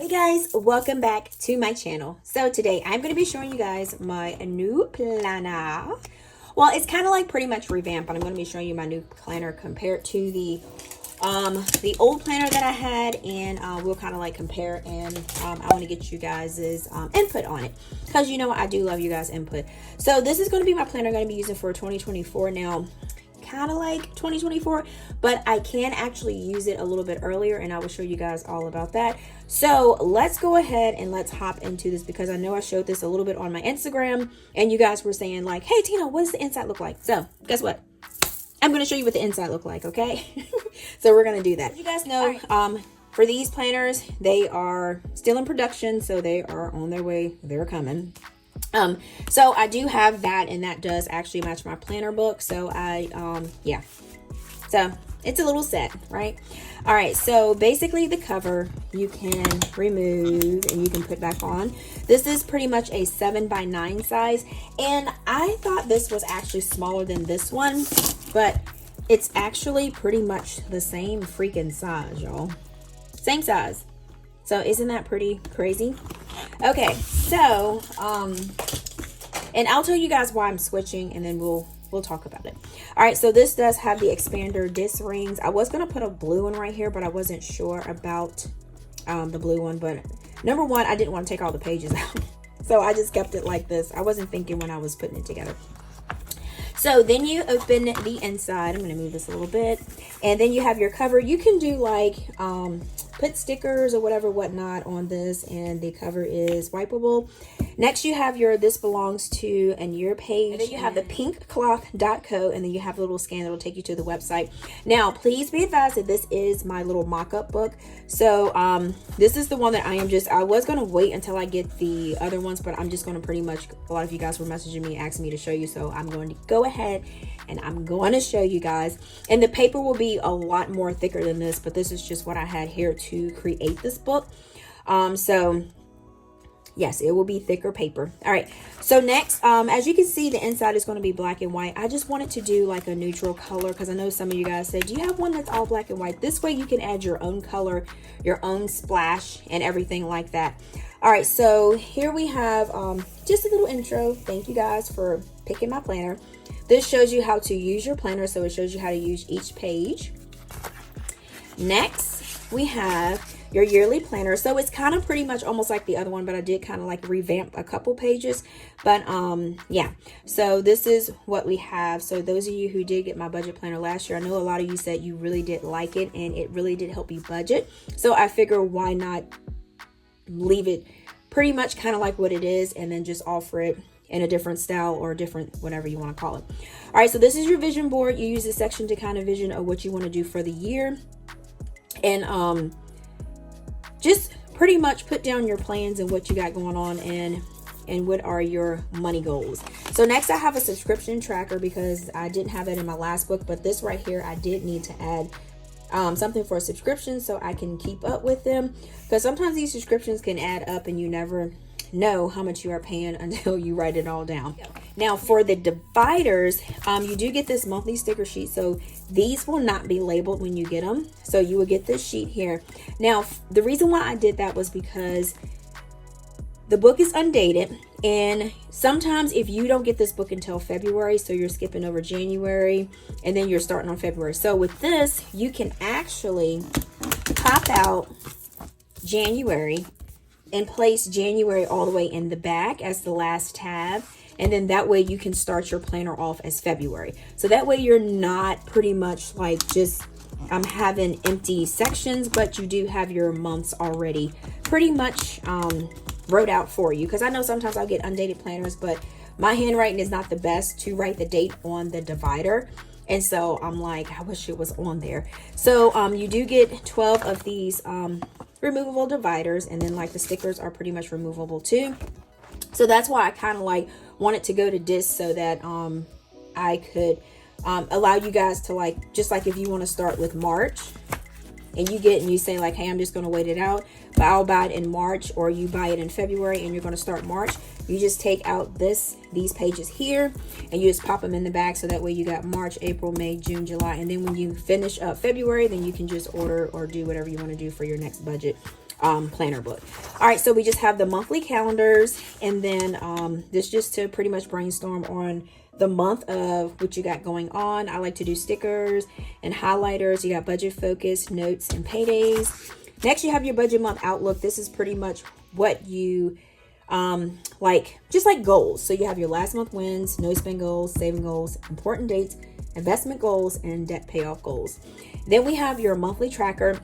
Hey guys, welcome back to my channel. So today I'm going to be showing you guys my new planner. Well, it's kind of like pretty much revamped, but I'm going to be showing you my new planner compared to the old planner that I had, and we'll kind of like compare, and I want to get you guys' input on it, because you know I do love you guys' input. So this is going to be my planner I'm going to be using for 2024 now. Kind of like 2024, but I can actually use it a little bit earlier, and I will show you guys all about that. So let's go ahead and let's hop into this, because I know I showed this a little bit on my Instagram and you guys were saying like, hey Tina, what does the inside look like? So guess what, I'm going to show you what the inside look like. Okay. So we're going to do that. You guys know, for these planners, they are still in production, so they are on their way, they're coming. So I do have that, and that does actually match my planner book. So yeah, so it's a little set, right? All right. So basically the cover you can remove and you can put back on. This is pretty much a 7x9 size. And I thought this was actually smaller than this one, but it's actually pretty much the same freaking size, y'all. Same size. So isn't that pretty crazy? Okay, so and I'll tell you guys why I'm switching, and then we'll talk about it. All right, so this does have the expander disc rings. I was gonna put a blue one right here, but I wasn't sure about the blue one. But number one, I didn't want to take all the pages out, so I just kept it like this. I wasn't thinking when I was putting it together. So then you open the inside. I'm going to move this a little bit. And then you have your cover. You can do like, put stickers or whatever, whatnot on this. And the cover is wipeable. Next you have your this belongs to and your page. And then you have the 𝗗𝗜𝗗𝗘.co. And then you have a little scan that will take you to the website. Now, please be advised that this is my little mock-up book. So this is the one that I was going to wait until I get the other ones, but I'm just going to pretty much, a lot of you guys were messaging me, asking me to show you. So I'm going to go ahead and I'm going to show you guys. And the paper will be a lot more thicker than this, but this is just what I had here to create this book. So yes, it will be thicker paper. All right, so next, as you can see, the inside is going to be black and white. I just wanted to do like a neutral color, because I know some of you guys said, do you have one that's all black and white? This way you can add your own color, your own splash, and everything like that. All right, so here we have just a little intro. Thank you guys for picking my planner. This shows you how to use your planner, so it shows you how to use each page. Next, we have your yearly planner. So it's kind of pretty much almost like the other one, but I did kind of like revamp a couple pages. But yeah, so this is what we have. So those of you who did get my budget planner last year, I know a lot of you said you really did like it, and it really did help you budget. So I figure why not leave it pretty much kind of like what it is, and then just offer it in a different style or different, whatever you want to call it. All right, so this is your vision board. You use this section to kind of vision of what you want to do for the year, and just pretty much put down your plans and what you got going on, and what are your money goals. So next I have a subscription tracker, because I didn't have that in my last book, but this right here I did need to add something for a subscription so I can keep up with them, because sometimes these subscriptions can add up and you never know how much you are paying until you write it all down. Now for the dividers, you do get this monthly sticker sheet, so these will not be labeled when you get them. So you will get this sheet here. Now the reason why I did that was because the book is undated, and sometimes if you don't get this book until February, so you're skipping over January and then you're starting on February. So with this, you can actually pop out January and place January all the way in the back as the last tab. And then that way you can start your planner off as February. So that way you're not pretty much like just having empty sections, but you do have your months already pretty much wrote out for you. Because I know sometimes I'll get undated planners, but my handwriting is not the best to write the date on the divider. And so I'm like, I wish it was on there. So you do get 12 of these removable dividers, and then like the stickers are pretty much removable too. So that's why I kind of like wanted to go to disc, so that I could allow you guys to like, just like if you want to start with March and you say like, hey, I'm just going to wait it out, but I'll buy it in March, or you buy it in February and you're going to start March, you just take out these pages here and you just pop them in the back, so that way you got March, April, May, June, July, and then when you finish up February, then you can just order or do whatever you want to do for your next budget. planner book. All right, so we just have the monthly calendars, and then this just to pretty much brainstorm on the month of what you got going on. I like to do stickers and highlighters. You got budget focus, notes, and paydays. Next, you have your budget month outlook. This is pretty much what you like, just like goals. So you have your last month wins, no spend goals, saving goals, important dates, investment goals, and debt payoff goals. Then we have your monthly tracker.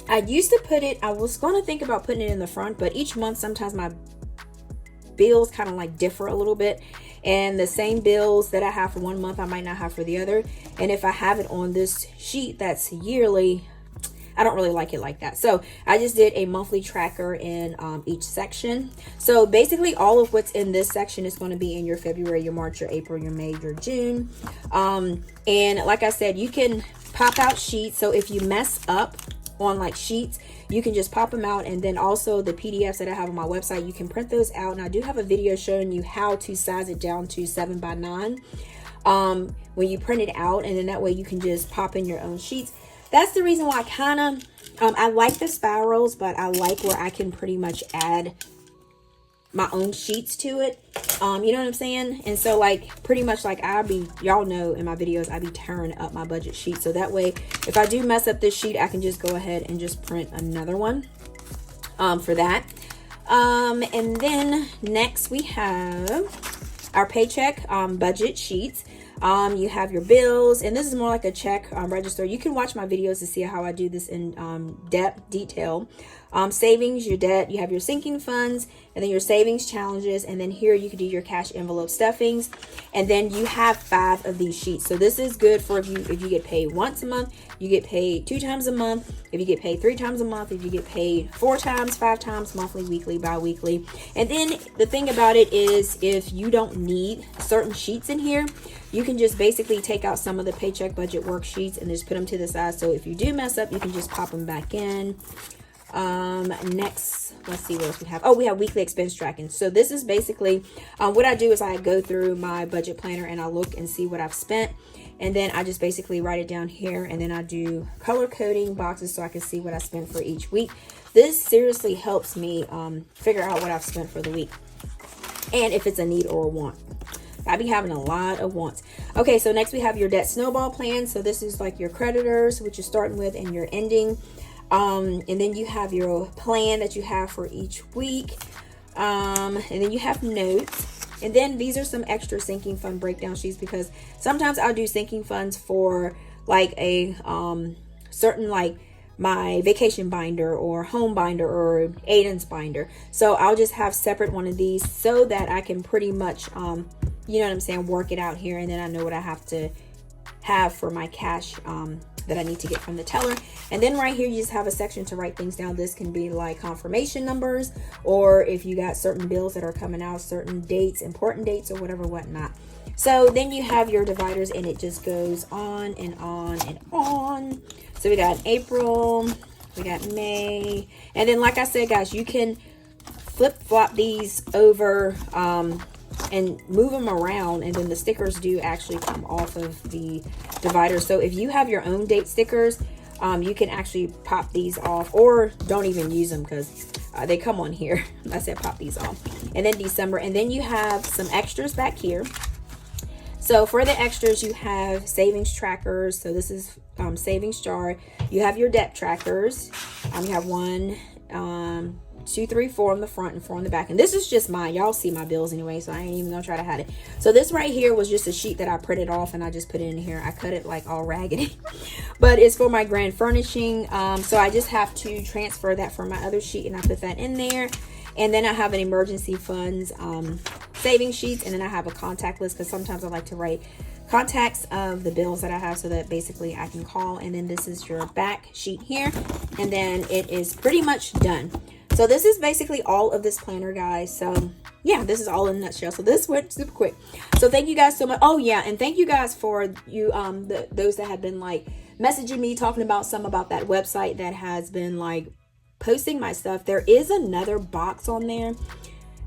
I used to put it, I was going to think about putting it in the front, but each month sometimes my bills kind of like differ a little bit, and the same bills that I have for one month I might not have for the other. And if I have it on this sheet that's yearly, I don't really like it like that. So I just did a monthly tracker in each section. So basically all of what's in this section is going to be in your February, your March, your April, your May, your June. And like I said, you can pop out sheets. So if you mess up on like sheets, you can just pop them out. And then also the PDFs that I have on my website, you can print those out. And I do have a video showing you how to size it down to 7x9 when you print it out, and then that way you can just pop in your own sheets. That's the reason why I kind of I like the spirals, but I like where I can pretty much add my own sheets to it. You know what I'm saying? And so like pretty much like y'all know in my videos I be tearing up my budget sheet, so that way if I do mess up this sheet, I can just go ahead and just print another one for that. And then next we have our paycheck budget sheets. You have your bills, and this is more like a check register. You can watch my videos to see how I do this in detail. Savings, your debt, you have your sinking funds, and then your savings challenges, and then here you can do your cash envelope stuffings, and then you have 5 of these sheets. So this is good for if you get paid once a month, you get paid 2 times a month, if you get paid 3 times a month, if you get paid 4 times, 5 times, monthly, weekly, bi-weekly. And then the thing about it is if you don't need certain sheets in here, you can just basically take out some of the paycheck budget worksheets and just put them to the side. So if you do mess up, you can just pop them back in. Next, let's see what else we have. Oh, we have weekly expense tracking. So this is basically what I do is I go through my budget planner and I look and see what I've spent, and then I just basically write it down here, and then I do color coding boxes so I can see what I spent for each week. This seriously helps me figure out what I've spent for the week and if it's a need or a want. I be having a lot of wants. Okay, so next we have your debt snowball plan. So this is like your creditors, which you're starting with, and your ending. And then you have your plan that you have for each week. And then you have notes. And then these are some extra sinking fund breakdown sheets, because sometimes I'll do sinking funds for like a certain, like my vacation binder or home binder or Aiden's binder. So I'll just have separate one of these so that I can pretty much, you know what I'm saying, work it out here. And then I know what I have to have for my cash that I need to get from the teller. And then right here you just have a section to write things down. This can be like confirmation numbers, or if you got certain bills that are coming out, certain dates, important dates, or whatever, whatnot. So then you have your dividers, and it just goes on and on and on. So we got April, we got May, and then like I said, guys, you can flip-flop these over and move them around, and then the stickers do actually come off of the divider. So if you have your own date stickers, you can actually pop these off, or don't even use them because they come on here. I said pop these off. And then December, and then you have some extras back here. So for the extras, you have savings trackers. So this is savings jar. You have your debt trackers. You have 1, 2, 3, 4 on the front and 4 on the back. And this is just mine. Y'all see my bills anyway, so I ain't even gonna try to hide it. So this right here was just a sheet that I printed off, and I just put it in here. I cut it like all raggedy, but it's for my grand furnishing. So I just have to transfer that from my other sheet, and I put that in there. And then I have an emergency funds saving sheets, and then I have a contact list, because sometimes I like to write contacts of the bills that I have so that basically I can call. And then this is your back sheet here, and then it is pretty much done. So this is basically all of this planner, guys. So yeah, this is all in a nutshell. So this went super quick. So thank you guys so much. Oh yeah, and thank you guys for you those that have been like messaging me, talking about that website that has been like posting my stuff. There is another box on there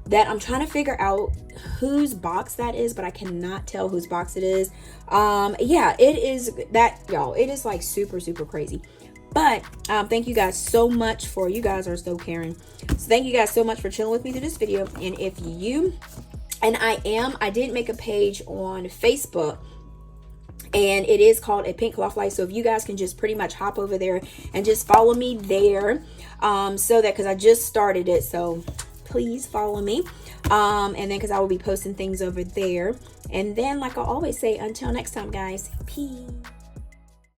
that I'm trying to figure out whose box that is, but I cannot tell whose box it is. Yeah, it is that, y'all. It is like super, super crazy. But thank you guys so much for, you guys are so caring. So thank you guys so much for chilling with me through this video. And if you, and I did make a page on Facebook, and it is called A Pink Cloth Life. So if you guys can just pretty much hop over there and just follow me there, so that, because I just started it, so please follow me. And then because I will be posting things over there. And then, like I always say, until next time, guys, peace.